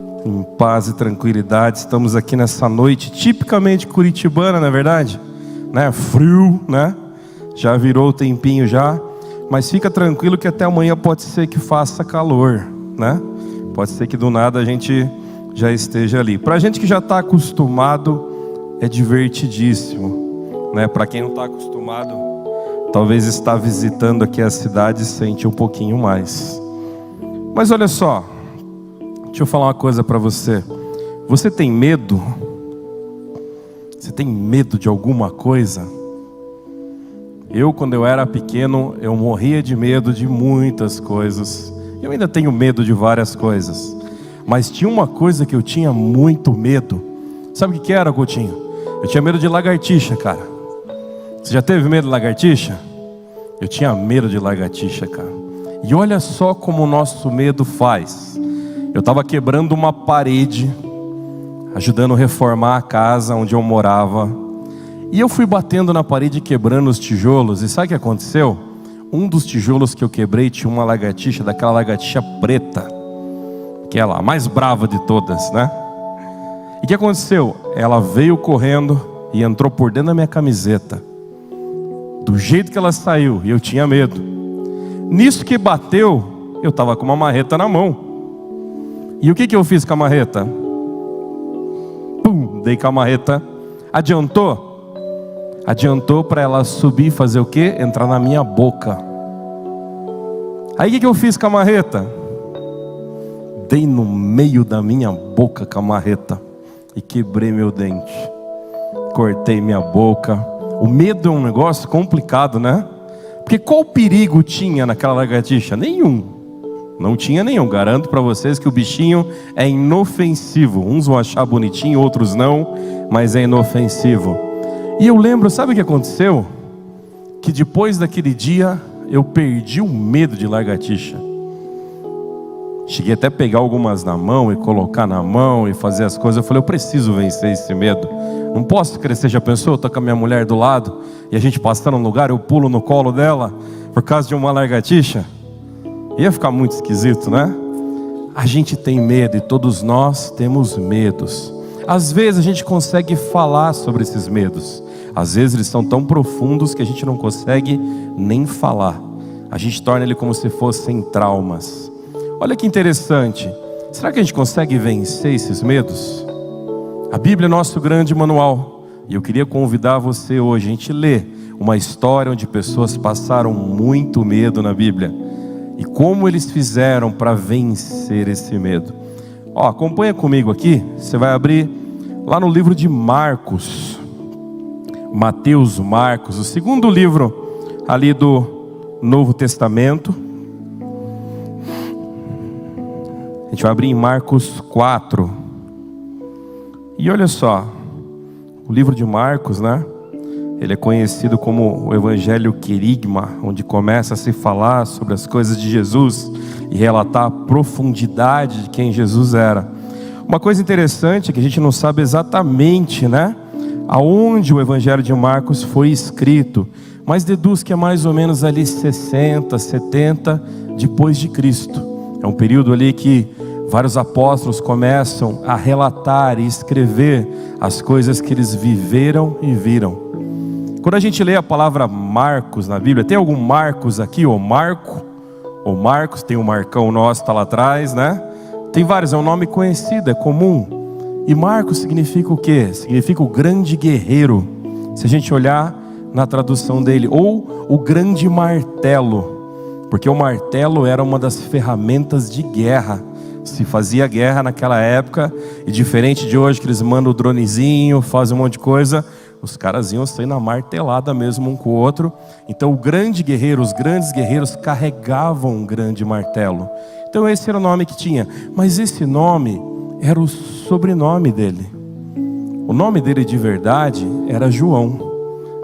Em paz e tranquilidade, estamos aqui nessa noite tipicamente curitibana, não é verdade? Né? Frio, né? Já virou o tempinho já, mas fica tranquilo que até amanhã pode ser que faça calor, né? Pode ser que do nada a gente já esteja ali. Pra gente que já está acostumado, é divertidíssimo, né? Para quem não está acostumado, talvez está visitando aqui a cidade e sente um pouquinho mais. Mas olha só, deixa eu falar uma coisa para você. Você tem medo? Você tem medo de alguma coisa? Quando eu era pequeno, eu morria de medo de muitas coisas. Eu ainda tenho medo de várias coisas. Mas tinha uma coisa que eu tinha muito medo. Sabe o que era, Coutinho? Eu tinha medo de lagartixa, cara. Você já teve medo de lagartixa? Eu tinha medo de lagartixa, cara. E olha só como o nosso medo faz. Eu estava quebrando uma parede, ajudando a reformar a casa onde eu morava. E eu fui batendo na parede, quebrando os tijolos. E sabe o que aconteceu? Um dos tijolos que eu quebrei tinha uma lagartixa, daquela lagartixa preta, que é a mais brava de todas, né? E o que aconteceu? Ela veio correndo e entrou por dentro da minha camiseta. Do jeito que ela saiu, e eu tinha medo. Nisso que bateu, eu estava com uma marreta na mão. E o que eu fiz com a marreta? Pum, dei com a marreta. Adiantou? Adiantou para ela subir e fazer o quê? Entrar na minha boca. Aí o que eu fiz com a marreta? Dei no meio da minha boca com a marreta e quebrei meu dente. Cortei minha boca. O medo é um negócio complicado, né? Porque qual perigo tinha naquela lagartixa? Nenhum. Não tinha nenhum. Garanto para vocês que o bichinho é inofensivo. Uns vão achar bonitinho, outros não, mas é inofensivo. E eu lembro, sabe o que aconteceu? Que depois daquele dia eu perdi o medo de lagartixa. Cheguei até a pegar algumas na mão e colocar na mão e fazer as coisas. Eu falei, eu preciso vencer esse medo. Não posso crescer. Já pensou? Eu tô com a minha mulher do lado e a gente passando um lugar, eu pulo no colo dela por causa de uma lagartixa? Ia ficar muito esquisito, né? A gente tem medo e todos nós temos medos. Às vezes a gente consegue falar sobre esses medos. Às vezes eles são tão profundos que a gente não consegue nem falar. A gente torna ele como se fossem traumas. Olha que interessante. Será que a gente consegue vencer esses medos? A Bíblia é nosso grande manual. E eu queria convidar você hoje a gente ler uma história onde pessoas passaram muito medo na Bíblia. E como eles fizeram para vencer esse medo. Acompanha comigo aqui. Você vai abrir lá no livro de Marcos. Mateus, Marcos, o segundo livro ali do Novo Testamento. A gente vai abrir em Marcos 4. E olha só, o livro de Marcos, né? Ele é conhecido como o Evangelho Querigma, onde começa a se falar sobre as coisas de Jesus e relatar a profundidade de quem Jesus era. Uma coisa interessante é que a gente não sabe exatamente, né, aonde o Evangelho de Marcos foi escrito, mas deduz que é mais ou menos ali 60, 70 depois de Cristo. É um período ali que vários apóstolos começam a relatar e escrever as coisas que eles viveram e viram. Quando a gente lê a palavra Marcos na Bíblia, tem algum Marcos aqui, ou Marco, ou Marcos, tem um Marcão nosso, está lá atrás, né? Tem vários, é um nome conhecido, é comum. E Marcos significa o quê? Significa o grande guerreiro, se a gente olhar na tradução dele, ou o grande martelo, porque o martelo era uma das ferramentas de guerra. Se fazia guerra naquela época, e diferente de hoje que eles mandam o dronezinho, fazem um monte de coisa, os caras iam sair na martelada mesmo um com o outro. Então o grande guerreiro, os grandes guerreiros carregavam um grande martelo. Então esse era o nome que tinha. Mas esse nome era o sobrenome dele. O nome dele de verdade era João.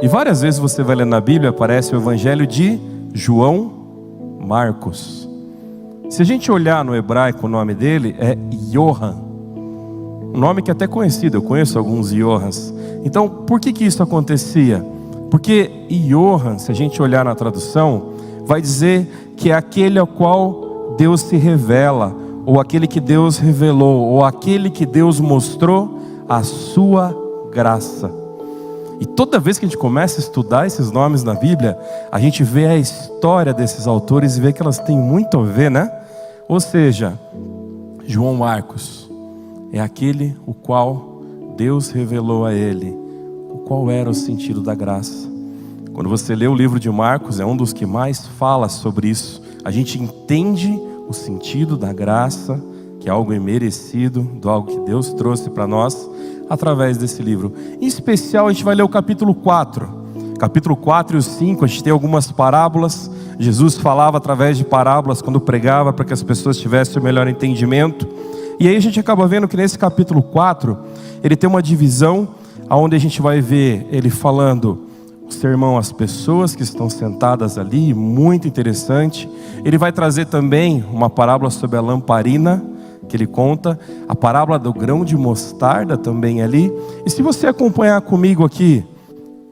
E várias vezes você vai ler na Bíblia, aparece o Evangelho de João Marcos. Se a gente olhar no hebraico, o nome dele é Johan. Um nome que é até conhecido, eu conheço alguns Johans. Então, por que isso acontecia? Porque Johan, se a gente olhar na tradução, vai dizer que é aquele ao qual Deus se revela, ou aquele que Deus revelou, ou aquele que Deus mostrou a sua graça. E toda vez que a gente começa a estudar esses nomes na Bíblia, a gente vê a história desses autores e vê que elas têm muito a ver, né? Ou seja, João Marcos é aquele o qual Deus revelou a ele qual era o sentido da graça. Quando você lê o livro de Marcos, é um dos que mais fala sobre isso. A gente entende o sentido da graça, que é algo imerecido, do algo que Deus trouxe para nós, através desse livro. Em especial, a gente vai ler o capítulo 4. Capítulo 4 e o 5, a gente tem algumas parábolas. Jesus falava através de parábolas quando pregava, para que as pessoas tivessem o melhor entendimento. E aí a gente acaba vendo que nesse capítulo 4, ele tem uma divisão, onde a gente vai ver ele falando o sermão às pessoas que estão sentadas ali, muito interessante. Ele vai trazer também uma parábola sobre a lamparina, que ele conta, a parábola do grão de mostarda também ali. E se você acompanhar comigo aqui,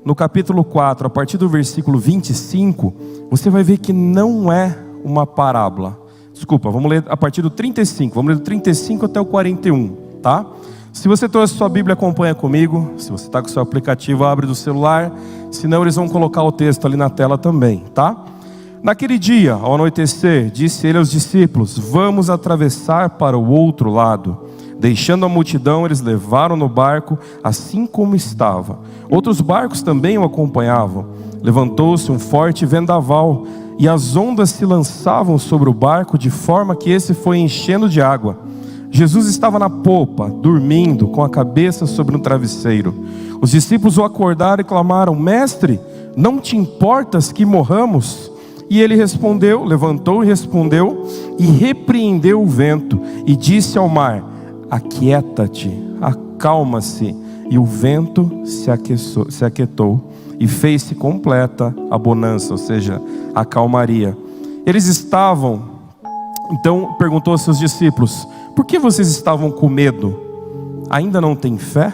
no capítulo 4, a partir do versículo 25, você vai ver que não é uma parábola. Desculpa, vamos ler a partir do 35, vamos ler do 35 até o 41, tá? Se você trouxe sua Bíblia, acompanha comigo. Se você está com o seu aplicativo, abre do celular. Senão eles vão colocar o texto ali na tela também, tá? Naquele dia, ao anoitecer, disse ele aos discípulos: vamos atravessar para o outro lado. Deixando a multidão, eles levaram no barco assim como estava. Outros barcos também o acompanhavam. Levantou-se um forte vendaval, e as ondas se lançavam sobre o barco, de forma que esse foi enchendo de água. Jesus estava na popa, dormindo, com a cabeça sobre um travesseiro. Os discípulos o acordaram e clamaram: mestre, não te importas que morramos? E ele respondeu, levantou e respondeu, e repreendeu o vento, e disse ao mar: aquieta-te, acalma-se. E o vento se aquietou, e fez-se completa a bonança, ou seja, a calmaria. Eles estavam, então perguntou aos seus discípulos: por que vocês estavam com medo? Ainda não têm fé?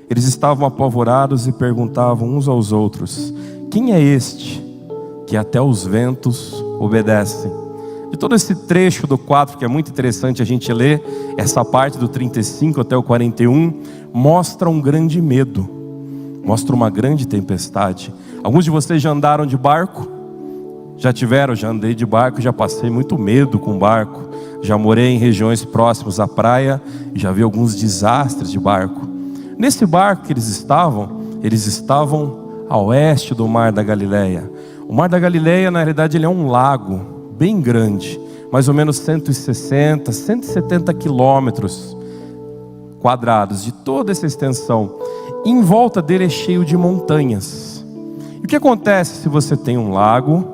Eles estavam apavorados e perguntavam uns aos outros: quem é este que até os ventos obedecem? De todo esse trecho do 4, que é muito interessante a gente ler, essa parte do 35 até o 41, mostra um grande medo, mostra uma grande tempestade. Alguns de vocês já andaram de barco? Já andei de barco, já passei muito medo com barco. Já morei em regiões próximas à praia e já vi alguns desastres de barco. Nesse barco que eles estavam a oeste do Mar da Galileia. O Mar da Galileia, na realidade, ele é um lago bem grande, mais ou menos 160, 170 quilômetros quadrados de toda essa extensão. E em volta dele é cheio de montanhas. E o que acontece se você tem um lago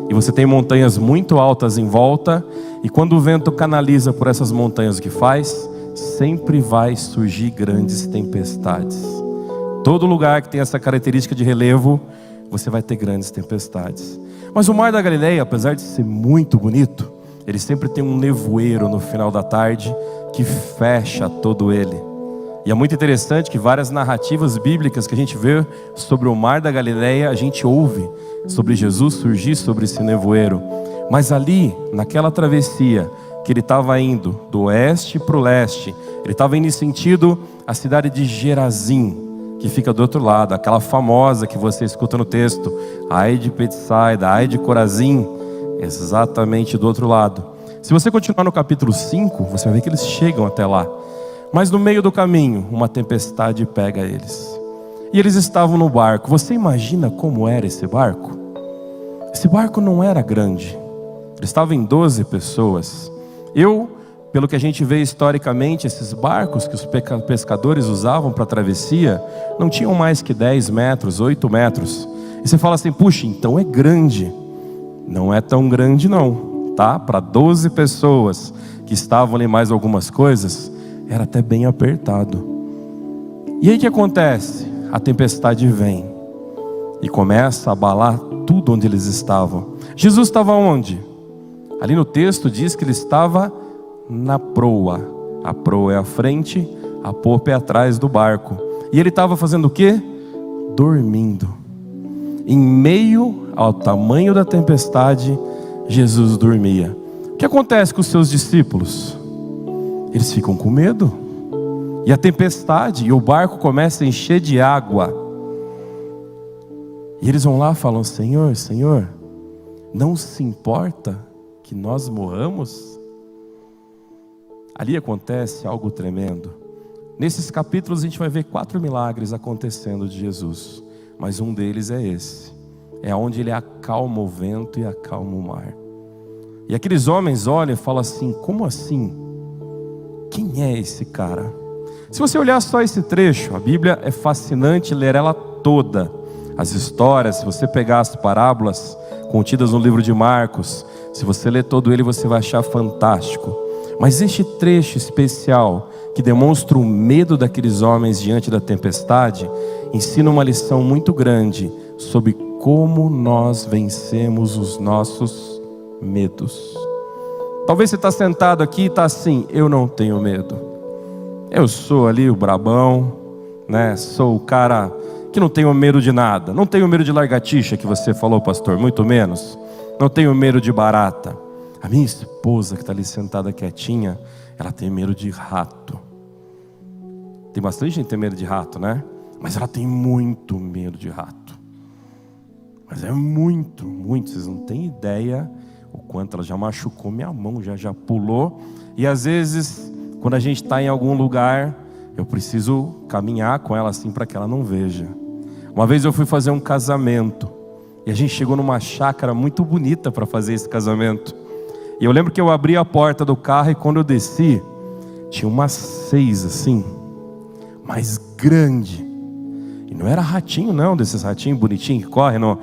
e você tem montanhas muito altas em volta, e quando o vento canaliza por essas montanhas, o que faz? Sempre vai surgir grandes tempestades. Todo lugar que tem essa característica de relevo, você vai ter grandes tempestades. Mas o Mar da Galileia, apesar de ser muito bonito, ele sempre tem um nevoeiro no final da tarde que fecha todo ele. E é muito interessante que várias narrativas bíblicas que a gente vê sobre o Mar da Galileia, a gente ouve sobre Jesus surgir sobre esse nevoeiro. Mas ali, naquela travessia, que ele estava indo do oeste para o leste, ele estava indo em sentido à cidade de Gerazim, que fica do outro lado, aquela famosa que você escuta no texto, ai de Betsaida, ai de Corazim, exatamente do outro lado. Se você continuar no capítulo 5, você vai ver que eles chegam até lá. Mas no meio do caminho, uma tempestade pega eles. E eles estavam no barco. Você imagina como era esse barco? Esse barco não era grande. Ele estava em 12 pessoas. Pelo que a gente vê historicamente, esses barcos que os pescadores usavam para travessia, não tinham mais que 10 metros, 8 metros. E você fala assim: puxa, então é grande. Não é tão grande não, tá? Para 12 pessoas que estavam ali mais algumas coisas, era até bem apertado. E aí o que acontece? A tempestade vem e começa a abalar tudo onde eles estavam. Jesus estava onde? Ali no texto diz que ele estava na proa. A proa é a frente, a popa é atrás do barco. E ele estava fazendo o quê? Dormindo. Em meio ao tamanho da tempestade, Jesus dormia. O que acontece com os seus discípulos? Eles ficam com medo. E a tempestade, e o barco começa a encher de água. E eles vão lá e falam: Senhor, Senhor, não se importa que nós morramos? Ali acontece algo tremendo. Nesses capítulos a gente vai ver 4 milagres acontecendo de Jesus. Mas um deles é esse. É onde ele acalma o vento e acalma o mar. E aqueles homens olham e falam assim: como assim? Quem é esse cara? Se você olhar só esse trecho, a Bíblia é fascinante ler ela toda. As histórias, se você pegar as parábolas contidas no livro de Marcos, se você ler todo ele, você vai achar fantástico. Mas este trecho especial, que demonstra o medo daqueles homens diante da tempestade, ensina uma lição muito grande sobre como nós vencemos os nossos medos. Talvez você está sentado aqui e está assim: eu não tenho medo. Eu sou ali o brabão, né? Sou o cara que não tenho medo de nada. Não tenho medo de lagartixa, que você falou, pastor, muito menos. Não tenho medo de barata. A minha esposa, que está ali sentada quietinha, ela tem medo de rato. Tem bastante gente que tem medo de rato, né? Mas ela tem muito medo de rato. Mas é muito, muito. Vocês não têm ideia o quanto ela já machucou minha mão, já pulou. E às vezes, quando a gente está em algum lugar, eu preciso caminhar com ela assim para que ela não veja. Uma vez eu fui fazer um casamento e a gente chegou numa chácara muito bonita para fazer esse casamento. E eu lembro que eu abri a porta do carro e quando eu desci, tinha umas 6 assim, mais grande. E não era ratinho não, desses ratinhos bonitinhos que correm, não,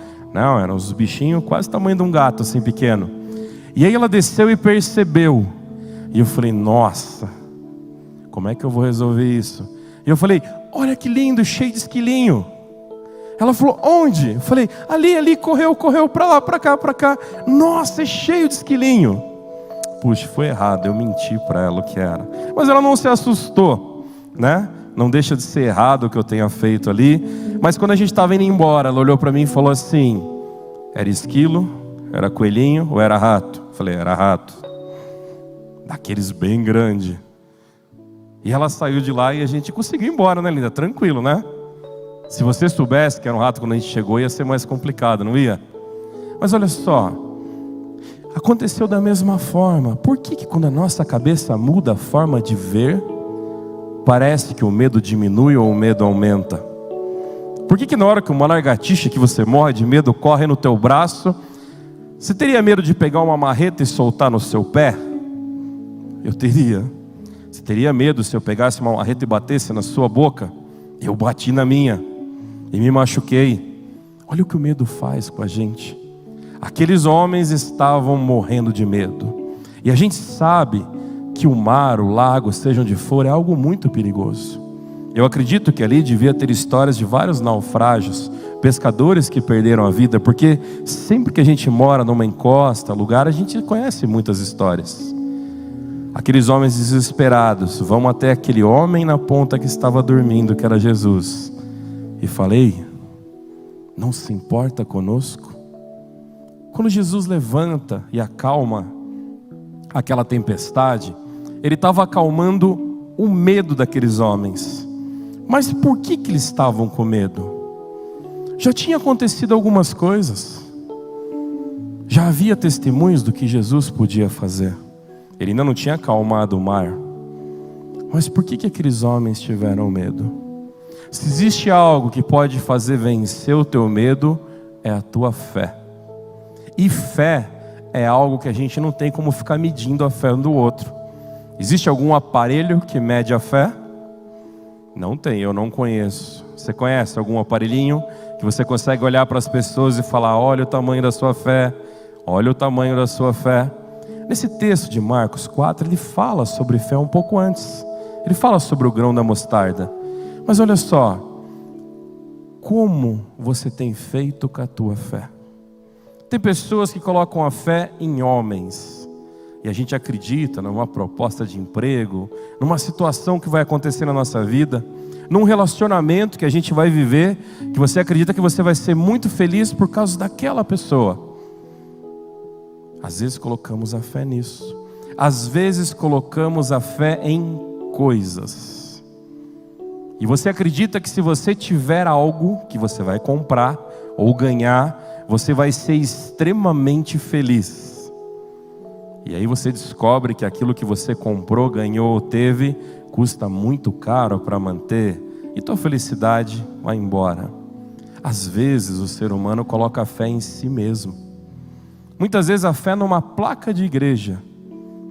eram uns bichinhos quase o tamanho de um gato assim pequeno. E aí ela desceu e percebeu. E eu falei: nossa, como é que eu vou resolver isso? E eu falei: olha que lindo, cheio de esquilinho. Ela falou: onde? Eu falei: ali, correu pra lá, pra cá. Nossa, é cheio de esquilinho. Puxa, foi errado, eu menti para ela o que era. Mas ela não se assustou, né? Não deixa de ser errado o que eu tenha feito ali. Mas quando a gente estava indo embora, ela olhou para mim e falou assim: era esquilo, era coelhinho ou era rato? Eu falei: era rato. Daqueles bem grande. E ela saiu de lá e a gente conseguiu ir embora, né, linda? Tranquilo, né? Se você soubesse que era um rato quando a gente chegou, ia ser mais complicado, não ia? Mas olha só, aconteceu da mesma forma. Por que quando a nossa cabeça muda a forma de ver, parece que o medo diminui ou o medo aumenta? Por que na hora que uma lagartixa que você morre de medo corre no teu braço, você teria medo de pegar uma marreta e soltar no seu pé? Eu teria. Você teria medo se eu pegasse uma marreta e batesse na sua boca? Eu bati na minha e me machuquei. Olha o que o medo faz com a gente. Aqueles homens estavam morrendo de medo. E a gente sabe que o mar, o lago, seja onde for, é algo muito perigoso. Eu acredito que ali devia ter histórias de vários naufrágios, pescadores que perderam a vida, porque sempre que a gente mora numa encosta, lugar, a gente conhece muitas histórias. Aqueles homens desesperados vão até aquele homem na ponta que estava dormindo, que era Jesus, e falei: não se importa conosco? Quando Jesus levanta e acalma aquela tempestade, ele estava acalmando o medo daqueles homens. Mas por que eles estavam com medo? Já tinha acontecido algumas coisas, já havia testemunhos do que Jesus podia fazer. Ele ainda não tinha acalmado o mar. Mas por que aqueles homens tiveram medo? Se existe algo que pode fazer vencer o teu medo, é a tua fé. E fé é algo que a gente não tem como ficar medindo a fé um do outro. Existe algum aparelho que mede a fé? Não tem, eu não conheço. Você conhece algum aparelhinho que você consegue olhar para as pessoas e falar: olha o tamanho da sua fé, olha o tamanho da sua fé? Nesse texto de Marcos 4, ele fala sobre fé um pouco antes. Ele fala sobre o grão da mostarda. Mas olha só, como você tem feito com a tua fé? Tem pessoas que colocam a fé em homens. E a gente acredita numa proposta de emprego, numa situação que vai acontecer na nossa vida, num relacionamento que a gente vai viver, que você acredita que você vai ser muito feliz por causa daquela pessoa. Às vezes colocamos a fé nisso. às vezes colocamos a fé em coisas. E você acredita que se você tiver algo que você vai comprar ou ganhar, você vai ser extremamente feliz. E aí você descobre que aquilo que você comprou, ganhou ou teve, custa muito caro para manter, e tua felicidade vai embora. Às vezes o ser humano coloca a fé em si mesmo. Muitas vezes a fé numa placa de igreja.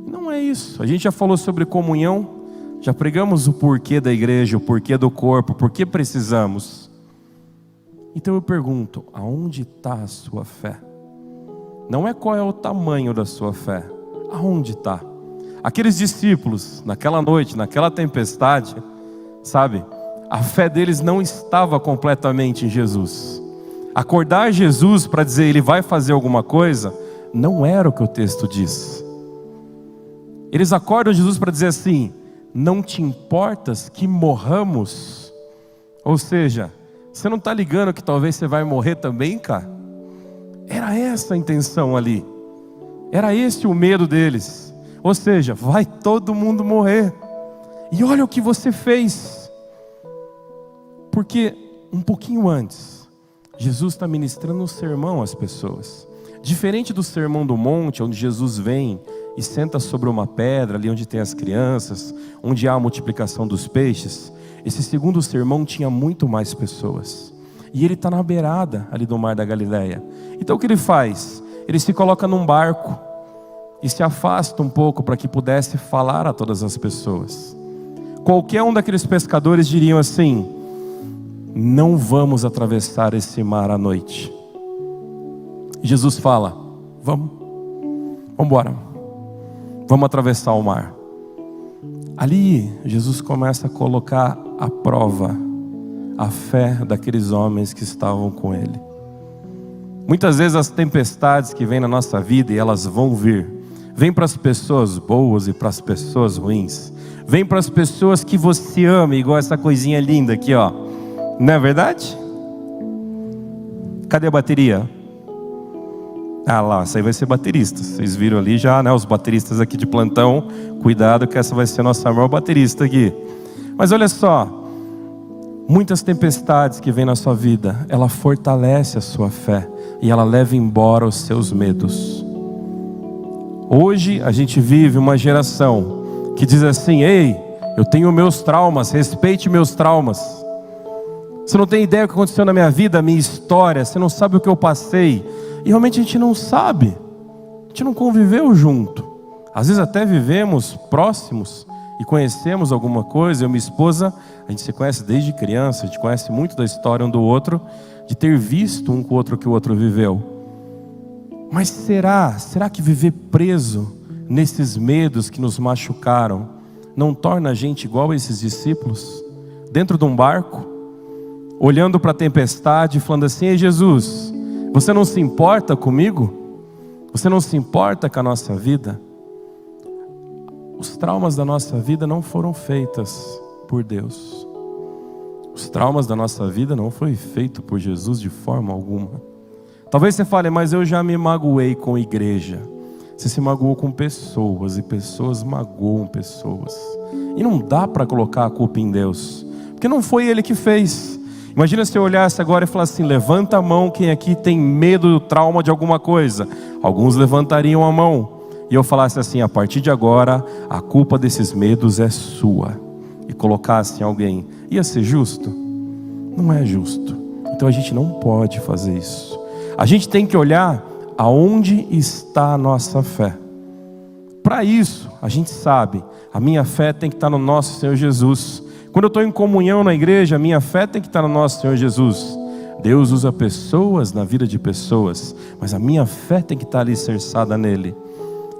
Não é isso. A gente já falou sobre comunhão, já pregamos o porquê da igreja, o porquê do corpo, por que precisamos. Então eu pergunto, aonde está a sua fé? Não é qual é o tamanho da sua fé, aonde está? Aqueles discípulos, naquela noite, naquela tempestade, sabe, a fé deles não estava completamente em Jesus. Acordar Jesus para dizer ele vai fazer alguma coisa, não era o que o texto diz. Eles acordam Jesus para dizer assim: não te importas que morramos? Ou seja, você não está ligando que talvez você vai morrer também, cara? Era essa a intenção ali. Era esse o medo deles. Ou seja, vai todo mundo morrer. E olha o que você fez. Porque um pouquinho antes, Jesus está ministrando um sermão às pessoas. Diferente do sermão do monte, onde Jesus vem e senta sobre uma pedra, ali onde tem as crianças, onde há a multiplicação dos peixes, esse segundo sermão tinha muito mais pessoas. E ele está na beirada ali do mar da Galileia. Então o que ele faz? Ele se coloca num barco e se afasta um pouco para que pudesse falar a todas as pessoas. Qualquer um daqueles pescadores diriam assim: não vamos atravessar esse mar à noite. Jesus fala: vamos embora, vamos atravessar o mar. Ali Jesus começa a colocar à prova a fé daqueles homens que estavam com ele. Muitas vezes as tempestades que vêm na nossa vida, e elas vão vir, vêm para as pessoas boas e para as pessoas ruins, vêm para as pessoas que você ama, igual essa coisinha linda aqui, ó. Não é verdade? Cadê a bateria? Ah lá, essa aí vai ser baterista. Vocês viram ali já, né? Os bateristas aqui de plantão. Cuidado que essa vai ser a nossa maior baterista aqui. Mas olha só, muitas tempestades que vêm na sua vida, ela fortalece a sua fé e ela leva embora os seus medos. Hoje a gente vive uma geração que diz assim: ei, eu tenho meus traumas, respeite meus traumas. Você não tem ideia do que aconteceu na minha vida, a minha história, você não sabe o que eu passei. E realmente a gente não sabe, a gente não conviveu junto. Às vezes até vivemos próximos e conhecemos alguma coisa. Eu e minha esposa, a gente se conhece desde criança, a gente conhece muito da história um do outro, de ter visto um com o outro que o outro viveu. Mas será que viver preso nesses medos que nos machucaram não torna a gente igual a esses discípulos? Dentro de um barco, olhando para a tempestade e falando assim: ei Jesus, você não se importa comigo? Você não se importa com a nossa vida? Os traumas da nossa vida não foram feitas por Deus. Os traumas da nossa vida não foi feito por Jesus de forma alguma. Talvez você fale: mas eu já me magoei com igreja. Você se magoou com pessoas, e pessoas magoam pessoas. E não dá para colocar a culpa em Deus, porque não foi Ele que fez. Imagina se eu olhasse agora e falasse assim: levanta a mão quem aqui tem medo do trauma de alguma coisa. Alguns levantariam a mão. E eu falasse assim: a partir de agora, a culpa desses medos é sua. E colocasse em alguém. Ia ser justo? Não é justo. Então a gente não pode fazer isso. A gente tem que olhar aonde está a nossa fé. Para isso, a gente sabe, a minha fé tem que estar no nosso Senhor Jesus. Quando eu estou em comunhão na igreja, a minha fé tem que estar no nosso Senhor Jesus. Deus usa pessoas na vida de pessoas, mas a minha fé tem que estar alicerçada nele.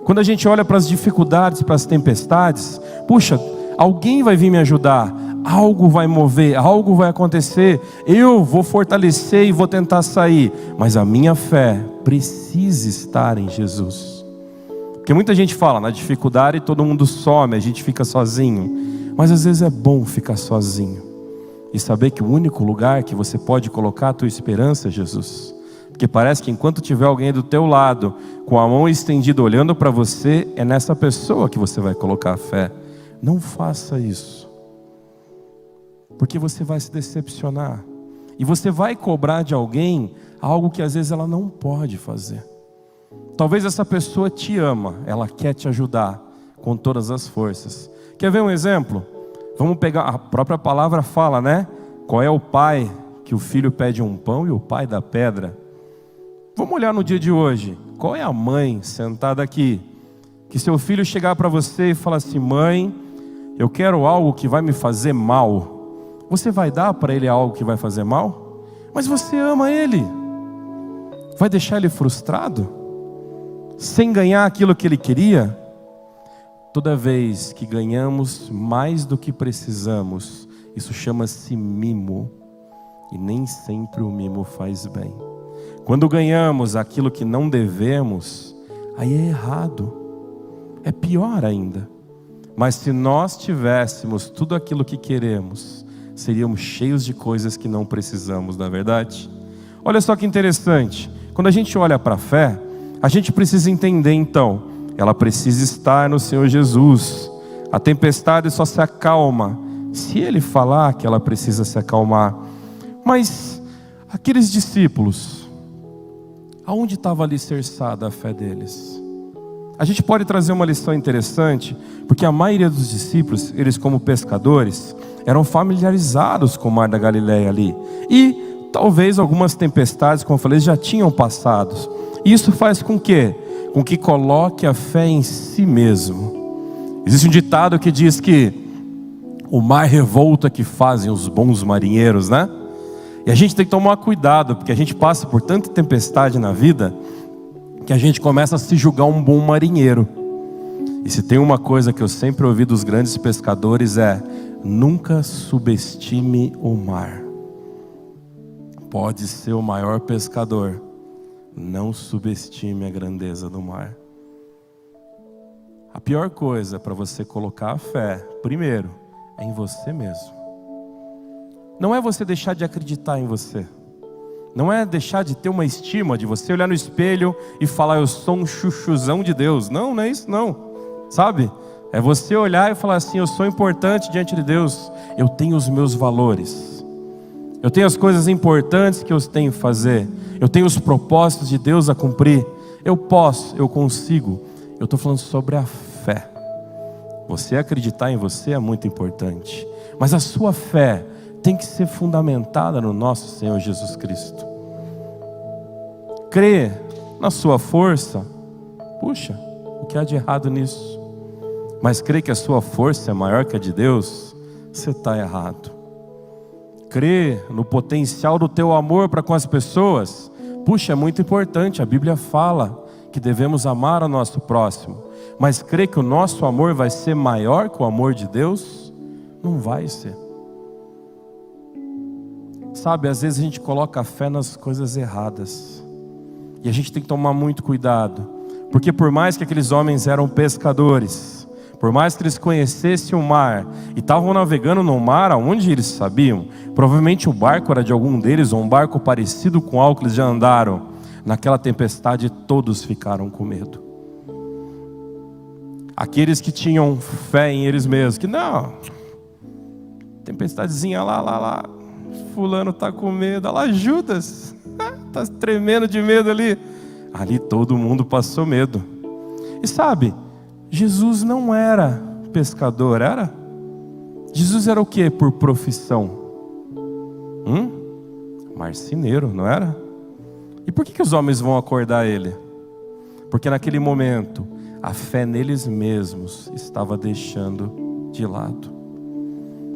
Quando a gente olha para as dificuldades, para as tempestades, puxa, alguém vai vir me ajudar, algo vai mover, algo vai acontecer, eu vou fortalecer e vou tentar sair, mas a minha fé precisa estar em Jesus. Porque muita gente fala, na dificuldade todo mundo some, a gente fica sozinho. Mas às vezes é bom ficar sozinho e saber que o único lugar que você pode colocar a tua esperança é Jesus. Porque parece que enquanto tiver alguém do teu lado, com a mão estendida olhando para você, é nessa pessoa que você vai colocar a fé. Não faça isso. Porque você vai se decepcionar. E você vai cobrar de alguém algo que às vezes ela não pode fazer. Talvez essa pessoa te ama, ela quer te ajudar com todas as forças. Quer ver um exemplo? Vamos pegar, a própria palavra fala, né? Qual é o pai que o filho pede um pão e o pai dá pedra? Vamos olhar no dia de hoje. Qual é a mãe sentada aqui, que seu filho chegar para você e falar assim: mãe, eu quero algo que vai me fazer mal. Você vai dar para ele algo que vai fazer mal? Mas você ama ele. Vai deixar ele frustrado? Sem ganhar aquilo que ele queria? Toda vez que ganhamos mais do que precisamos, isso chama-se mimo. E nem sempre o mimo faz bem. Quando ganhamos aquilo que não devemos, aí é errado. É pior ainda. Mas se nós tivéssemos tudo aquilo que queremos, seríamos cheios de coisas que não precisamos, não é verdade? Olha só que interessante. Quando a gente olha para a fé, a gente precisa entender então, ela precisa estar no Senhor Jesus. A tempestade só se acalma se Ele falar que ela precisa se acalmar. Mas aqueles discípulos, aonde estava alicerçada a fé deles? A gente pode trazer uma lição interessante, porque a maioria dos discípulos, eles como pescadores, eram familiarizados com o mar da Galileia ali. E talvez algumas tempestades, como eu falei, já tinham passado. Isso faz com que coloque a fé em si mesmo. Existe um ditado que diz que o mar revolta que fazem os bons marinheiros, né? E a gente tem que tomar cuidado, porque a gente passa por tanta tempestade na vida, que a gente começa a se julgar um bom marinheiro. E se tem uma coisa que eu sempre ouvi dos grandes pescadores é: nunca subestime o mar. Pode ser o maior pescador, não subestime a grandeza do mar. A pior coisa para você colocar a fé, primeiro, é em você mesmo. Não é você deixar de acreditar em você. Não é deixar de ter uma estima, de você olhar no espelho e falar: eu sou um chuchuzão de Deus. Não, não é isso não. Sabe? É você olhar e falar assim: eu sou importante diante de Deus. Eu tenho os meus valores. Eu tenho as coisas importantes que eu tenho que fazer. Eu tenho os propósitos de Deus a cumprir. Eu posso, eu consigo. Eu estou falando sobre a fé. Você acreditar em você é muito importante. Mas a sua fé tem que ser fundamentada no nosso Senhor Jesus Cristo. Crer na sua força, puxa, o que há de errado nisso? Mas crer que a sua força é maior que a de Deus, você está errado. Crer no potencial do teu amor para com as pessoas, puxa, é muito importante. A Bíblia fala que devemos amar o nosso próximo. Mas crer que o nosso amor vai ser maior que o amor de Deus, não vai ser. Sabe, às vezes a gente coloca a fé nas coisas erradas. E a gente tem que tomar muito cuidado. Porque por mais que aqueles homens eram pescadores, por mais que eles conhecessem o mar e estavam navegando no mar aonde eles sabiam, provavelmente o barco era de algum deles, ou um barco parecido com algo que eles já andaram. Naquela tempestade todos ficaram com medo. Aqueles que tinham fé em eles mesmos, que não, tempestadezinha lá, fulano está com medo, olha lá Judas, está tremendo de medo ali. Ali todo mundo passou medo. E sabe, Jesus não era pescador, era? Jesus era o que por profissão? Marceneiro, não era? E por que os homens vão acordar ele? Porque naquele momento, a fé neles mesmos estava deixando de lado.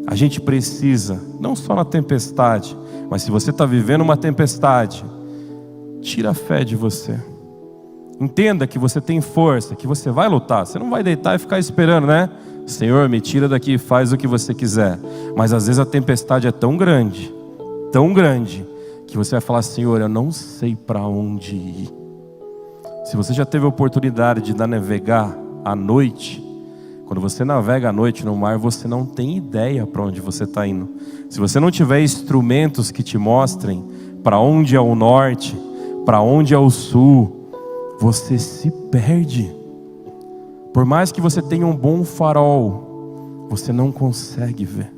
A gente precisa, não só na tempestade, mas se você está vivendo uma tempestade, tira a fé de você. Entenda que você tem força, que você vai lutar. Você não vai deitar e ficar esperando, né? Senhor, me tira daqui, faz o que você quiser. Mas às vezes a tempestade é tão grande, que você vai falar: Senhor, eu não sei para onde ir. Se você já teve a oportunidade de navegar à noite, quando você navega à noite no mar, você não tem ideia para onde você está indo. Se você não tiver instrumentos que te mostrem para onde é o norte, para onde é o sul, você se perde. Por mais que você tenha um bom farol, você não consegue ver.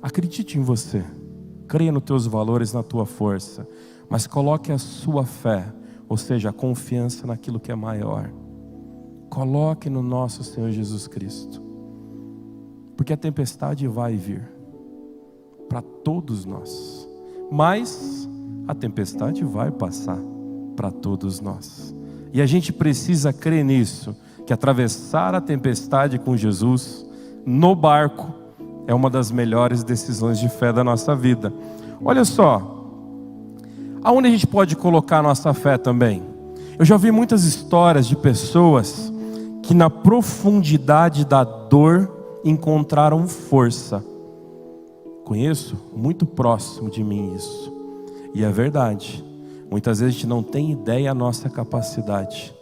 Acredite em você, creia nos teus valores, na tua força, mas coloque a sua fé, ou seja, a confiança naquilo que é maior. Coloque no nosso Senhor Jesus Cristo, porque a tempestade vai vir para todos nós, mas a tempestade vai passar para todos nós, e a gente precisa crer nisso, que atravessar a tempestade com Jesus no barco é uma das melhores decisões de fé da nossa vida. Olha só, aonde a gente pode colocar a nossa fé também? Eu já ouvi muitas histórias de pessoas que na profundidade da dor encontraram força. Conheço muito próximo de mim isso, e é verdade. Muitas vezes a gente não tem ideia da nossa capacidade,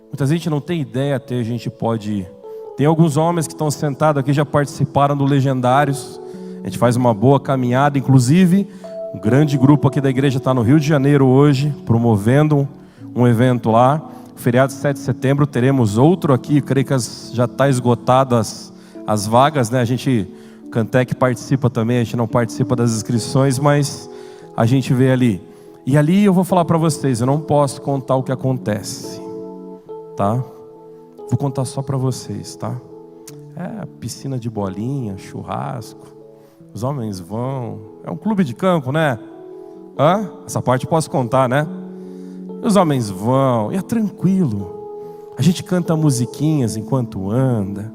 muitas vezes a gente não tem ideia até a gente pode ir. Tem alguns homens que estão sentados aqui, já participaram do Legendários. A gente faz uma boa caminhada, inclusive um grande grupo aqui da igreja está no Rio de Janeiro hoje, promovendo um evento lá. Feriado de 7 de setembro, teremos outro aqui, creio que já está esgotado as vagas, né? A gente, Cantec participa também, a gente não participa das inscrições, mas a gente vê ali. E ali eu vou falar para vocês, eu não posso contar o que acontece, tá? Vou contar só para vocês, tá? É piscina de bolinha, churrasco, os homens vão, é um clube de campo, né? Essa parte eu posso contar, né? Os homens vão, e é tranquilo. A gente canta musiquinhas enquanto anda,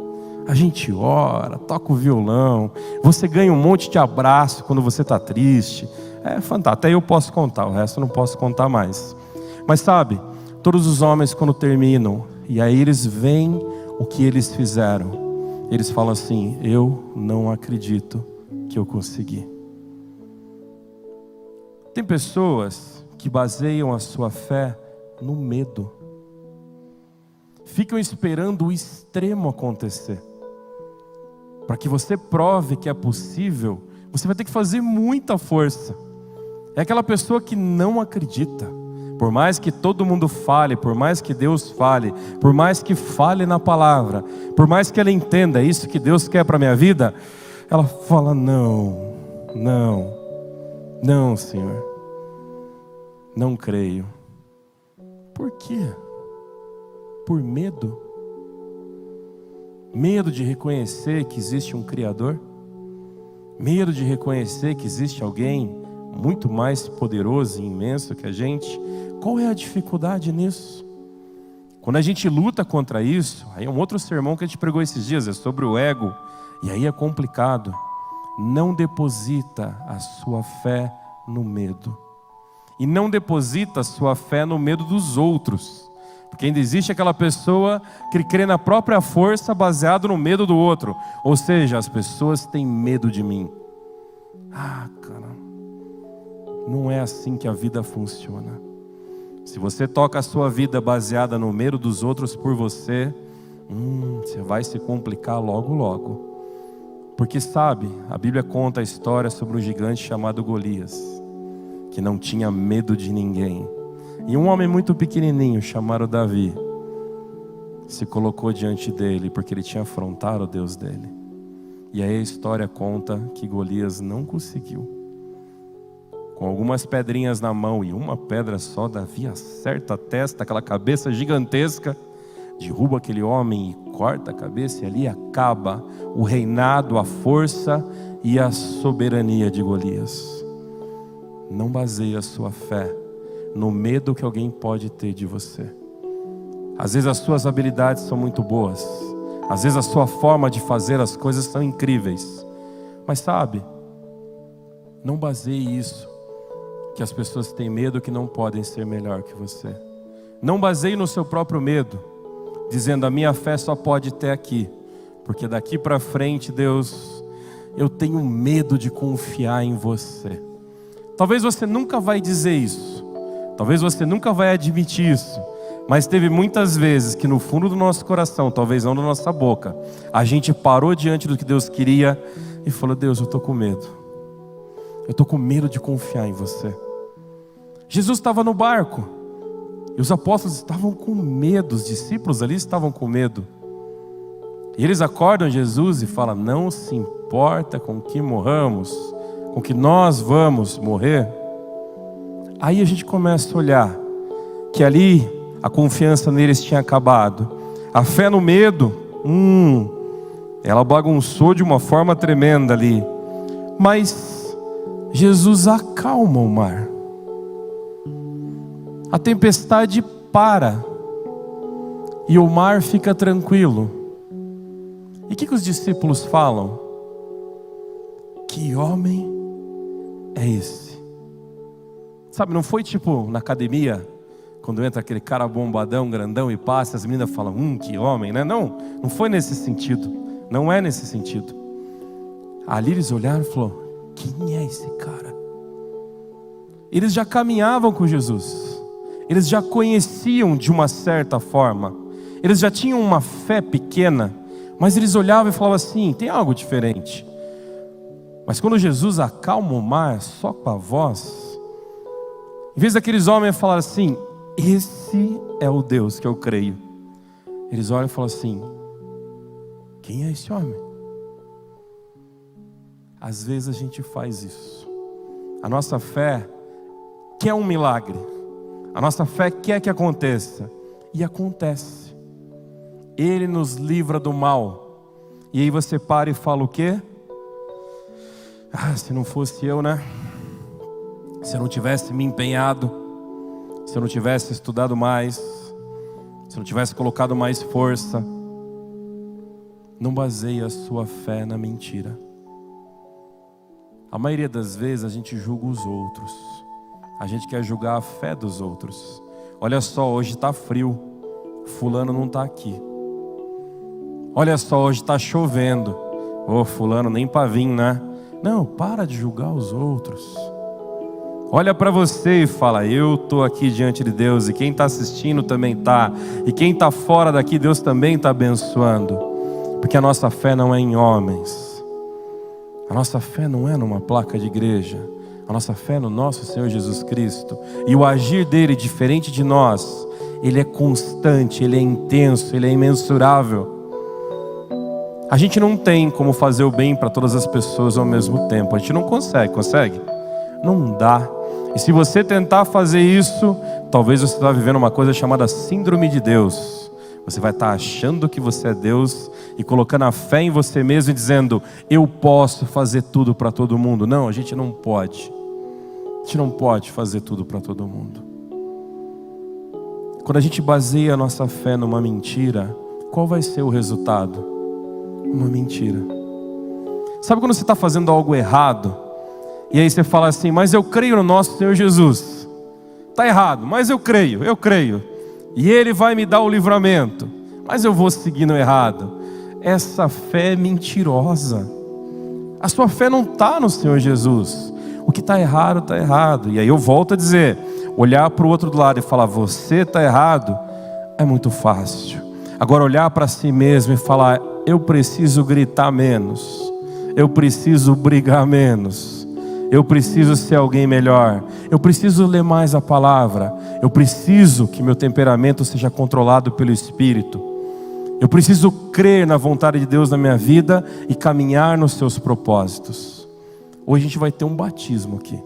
a gente ora, toca o violão, você ganha um monte de abraço quando você está triste. É fantástico, até eu posso contar, o resto eu não posso contar mais. Mas sabe, todos os homens quando terminam, e aí eles veem o que eles fizeram, eles falam assim: eu não acredito que eu consegui. Tem pessoas que baseiam a sua fé no medo, ficam esperando o extremo acontecer. Para que você prove que é possível, você vai ter que fazer muita força. É aquela pessoa que não acredita. Por mais que todo mundo fale, por mais que Deus fale, por mais que fale na palavra, por mais que ela entenda isso que Deus quer para a minha vida, ela fala: não, Senhor, não creio. Por quê? Por medo? Medo de reconhecer que existe um Criador? Medo de reconhecer que existe alguém muito mais poderoso e imenso que a gente? Qual é a dificuldade nisso? Quando a gente luta contra isso, aí é um outro sermão que a gente pregou esses dias, é sobre o ego, e aí é complicado. Não deposita a sua fé no medo, e não deposita a sua fé no medo dos outros, porque ainda existe aquela pessoa que crê na própria força baseado no medo do outro. Ou seja, as pessoas têm medo de mim. Cara, não é assim que a vida funciona. Se você toca a sua vida baseada no medo dos outros por você, você vai se complicar logo, logo. Porque sabe, a Bíblia conta a história sobre um gigante chamado Golias, que não tinha medo de ninguém. E um homem muito pequenininho, chamado Davi, se colocou diante dele, porque ele tinha afrontado o Deus dele. E aí a história conta que Golias não conseguiu. Com algumas pedrinhas na mão e uma pedra só, Davi acerta a testa, aquela cabeça gigantesca, derruba aquele homem e corta a cabeça, e ali acaba o reinado, a força e a soberania de Golias. Não baseie a sua fé no medo que alguém pode ter de você. Às vezes as suas habilidades são muito boas, às vezes a sua forma de fazer as coisas são incríveis, mas sabe, não baseie isso, que as pessoas têm medo que não podem ser melhor que você. Não baseie no seu próprio medo, dizendo: a minha fé só pode ter aqui, porque daqui para frente, Deus, eu tenho medo de confiar em você. Talvez você nunca vai dizer isso, talvez você nunca vai admitir isso, mas teve muitas vezes que no fundo do nosso coração, talvez não da nossa boca, a gente parou diante do que Deus queria e falou: Deus, eu estou com medo. Eu estou com medo de confiar em você. Jesus estava no barco e os apóstolos estavam com medo, os discípulos ali estavam com medo. E eles acordam Jesus e falam: não se importa com que morramos, com que nós vamos morrer. Aí a gente começa a olhar que ali a confiança neles tinha acabado. A fé no medo, ela bagunçou de uma forma tremenda ali. Mas Jesus acalma o mar. A tempestade para e o mar fica tranquilo. E o que os discípulos falam? Que homem é esse? Sabe, não foi tipo na academia, quando entra aquele cara bombadão, grandão e passa, as meninas falam, que homem, né? Não foi nesse sentido. Não é nesse sentido. Ali eles olharam e falaram: quem é esse cara? Eles já caminhavam com Jesus. Eles já conheciam de uma certa forma. Eles já tinham uma fé pequena, mas eles olhavam e falavam assim: tem algo diferente. Mas quando Jesus acalma o mar só com a voz, em vez daqueles homens falar assim: esse é o Deus que eu creio, eles olham e falam assim: quem é esse homem? Às vezes a gente faz isso. A nossa fé quer um milagre. A nossa fé quer que aconteça. E acontece. Ele nos livra do mal. E aí você para e fala o quê? Se não fosse eu, né? Se eu não tivesse me empenhado, se eu não tivesse estudado mais, se eu não tivesse colocado mais força. Não baseie a sua fé na mentira. A maioria das vezes a gente julga os outros. A gente quer julgar a fé dos outros. Olha só, hoje está frio, fulano não está aqui. Olha só, hoje está chovendo, fulano nem para vir, né? Não, para de julgar os outros. Olha para você e fala: eu estou aqui diante de Deus, e quem está assistindo também está. E quem está fora daqui, Deus também está abençoando. Porque a nossa fé não é em homens. A nossa fé não é numa placa de igreja. A nossa fé é no nosso Senhor Jesus Cristo. E o agir dele, diferente de nós, ele é constante, ele é intenso, ele é imensurável. A gente não tem como fazer o bem para todas as pessoas ao mesmo tempo. A gente não consegue, consegue? Não dá. E se você tentar fazer isso, talvez você vá vivendo uma coisa chamada síndrome de Deus. Você vai estar achando que você é Deus e colocando a fé em você mesmo e dizendo: eu posso fazer tudo para todo mundo. Não, a gente não pode. A gente não pode fazer tudo para todo mundo. Quando a gente baseia a nossa fé numa mentira, qual vai ser o resultado? Uma mentira. Sabe quando você está fazendo algo errado, e aí você fala assim: mas eu creio no nosso Senhor Jesus. Está errado, mas eu creio. E Ele vai me dar o livramento. Mas eu vou seguir no errado. Essa fé é mentirosa. A sua fé não está no Senhor Jesus. O que está errado, está errado. E aí eu volto a dizer, olhar para o outro lado e falar: você está errado, é muito fácil. Agora olhar para si mesmo e falar: eu preciso gritar menos. Eu preciso brigar menos. Eu preciso ser alguém melhor. Eu preciso ler mais a palavra. Eu preciso que meu temperamento seja controlado pelo Espírito. Eu preciso crer na vontade de Deus na minha vida e caminhar nos seus propósitos. Hoje a gente vai ter um batismo aqui.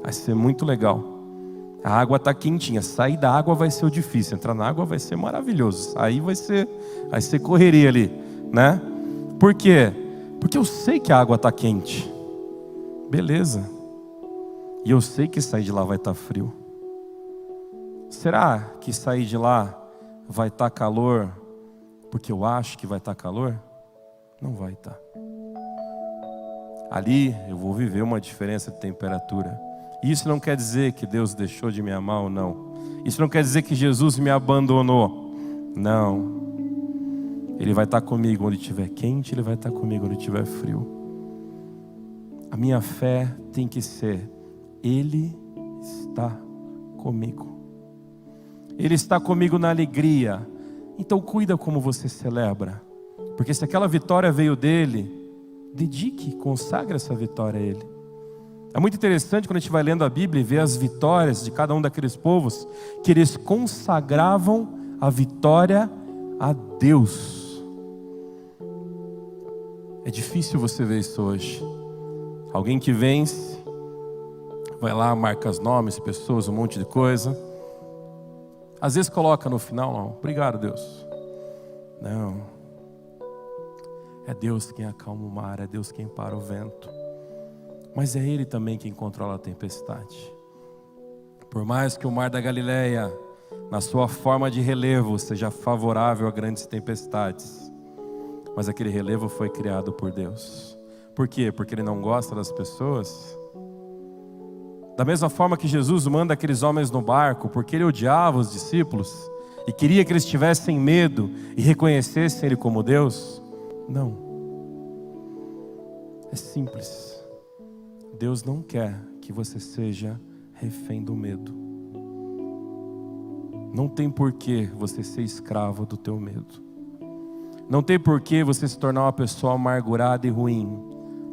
Vai ser muito legal. A água está quentinha. Sair da água vai ser o difícil. Entrar na água vai ser maravilhoso. Aí vai ser correria ali, né? Por quê? Porque eu sei que a água está quente. Beleza. E eu sei que sair de lá vai estar frio. Será que sair de lá vai estar calor porque eu acho que vai estar calor? Não vai estar. Ali eu vou viver uma diferença de temperatura. E isso não quer dizer que Deus deixou de me amar ou não. Isso não quer dizer que Jesus me abandonou. Não. Ele vai estar comigo onde estiver quente, Ele vai estar comigo onde estiver frio. A minha fé tem que ser: Ele está comigo. Ele está comigo na alegria. Então cuida como você celebra. Porque se aquela vitória veio dele, dedique, consagre essa vitória a Ele. É muito interessante quando a gente vai lendo a Bíblia e vê as vitórias de cada um daqueles povos, que eles consagravam a vitória a Deus. É difícil você ver isso hoje. Alguém que vence, vai lá, marca os nomes, pessoas, um monte de coisa. Às vezes coloca no final, não, obrigado Deus. Não. É Deus quem acalma o mar, é Deus quem para o vento. Mas é Ele também quem controla a tempestade. Por mais que o mar da Galileia, na sua forma de relevo, seja favorável a grandes tempestades, mas aquele relevo foi criado por Deus. Por quê? Porque Ele não gosta das pessoas? Da mesma forma que Jesus manda aqueles homens no barco, porque Ele odiava os discípulos e queria que eles tivessem medo e reconhecessem Ele como Deus? Não. É simples. Deus não quer que você seja refém do medo. Não tem porquê você ser escravo do teu medo. Não tem porquê você se tornar uma pessoa amargurada e ruim,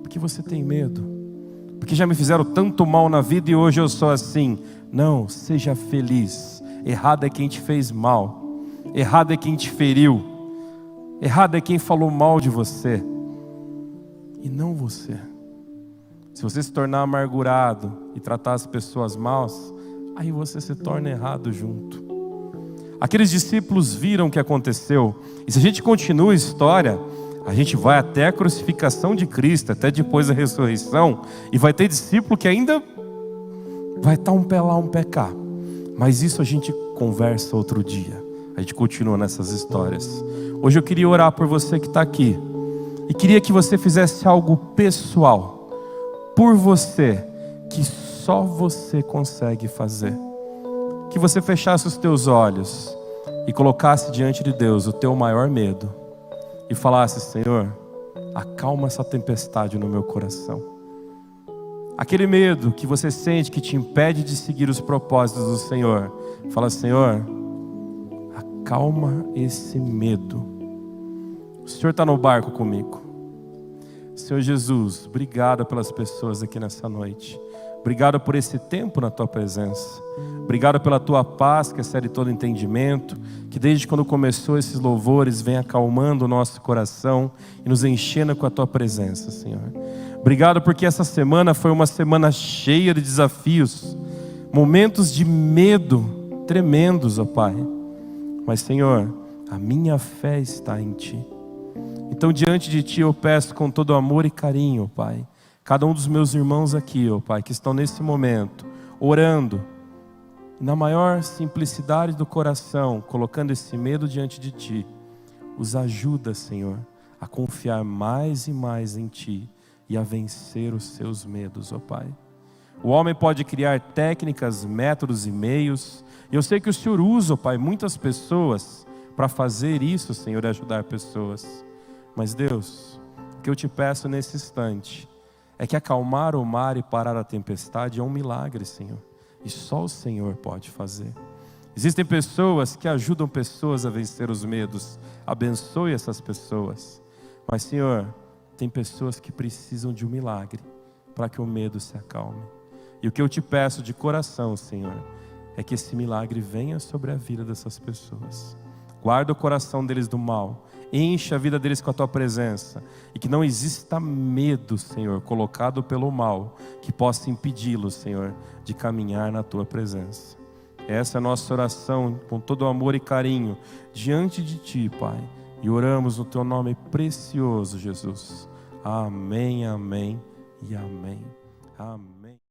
porque você tem medo. Porque já me fizeram tanto mal na vida e hoje eu sou assim. Não, seja feliz. Errado é quem te fez mal. Errado é quem te feriu. Errado é quem falou mal de você. E não você. Se você se tornar amargurado e tratar as pessoas mal, aí você se torna errado junto. Aqueles discípulos viram o que aconteceu. E se a gente continua a história, a gente vai até a crucificação de Cristo, até depois da ressurreição, e vai ter discípulo que ainda vai estar um pé lá, um pé cá. Mas isso a gente conversa outro dia. A gente continua nessas histórias. Hoje eu queria orar por você que está aqui. E queria que você fizesse algo pessoal. Por você, que só você consegue fazer. Que você fechasse os teus olhos e colocasse diante de Deus o teu maior medo e falasse: Senhor, acalma essa tempestade no meu coração. Aquele medo que você sente que te impede de seguir os propósitos do Senhor, fala: Senhor, acalma esse medo. O Senhor está no barco comigo. Senhor Jesus, obrigado pelas pessoas aqui nessa noite. Obrigado por esse tempo na Tua presença. Obrigado pela Tua paz, que excede todo entendimento, que desde quando começou esses louvores vem acalmando o nosso coração e nos enchendo com a Tua presença, Senhor. Obrigado porque essa semana foi uma semana cheia de desafios, momentos de medo tremendos, ó Pai. Mas, Senhor, a minha fé está em Ti. Então, diante de Ti eu peço com todo amor e carinho, Pai, cada um dos meus irmãos aqui, ó Pai, que estão nesse momento, orando, na maior simplicidade do coração, colocando esse medo diante de Ti, os ajuda, Senhor, a confiar mais e mais em Ti e a vencer os seus medos, ó Pai. O homem pode criar técnicas, métodos e meios, e eu sei que o Senhor usa, ó Pai, muitas pessoas para fazer isso, Senhor, e ajudar pessoas. Mas Deus, o que eu te peço nesse instante é que acalmar o mar e parar a tempestade é um milagre, Senhor. E só o Senhor pode fazer. Existem pessoas que ajudam pessoas a vencer os medos. Abençoe essas pessoas. Mas, Senhor, tem pessoas que precisam de um milagre para que o medo se acalme. E o que eu te peço de coração, Senhor, é que esse milagre venha sobre a vida dessas pessoas. Guarda o coração deles do mal. Enche a vida deles com a Tua presença. E que não exista medo, Senhor, colocado pelo mal, que possa impedi-los, Senhor, de caminhar na Tua presença. Essa é a nossa oração, com todo amor e carinho, diante de Ti, Pai. E oramos no Teu nome precioso, Jesus. Amém, amém e amém. Amém.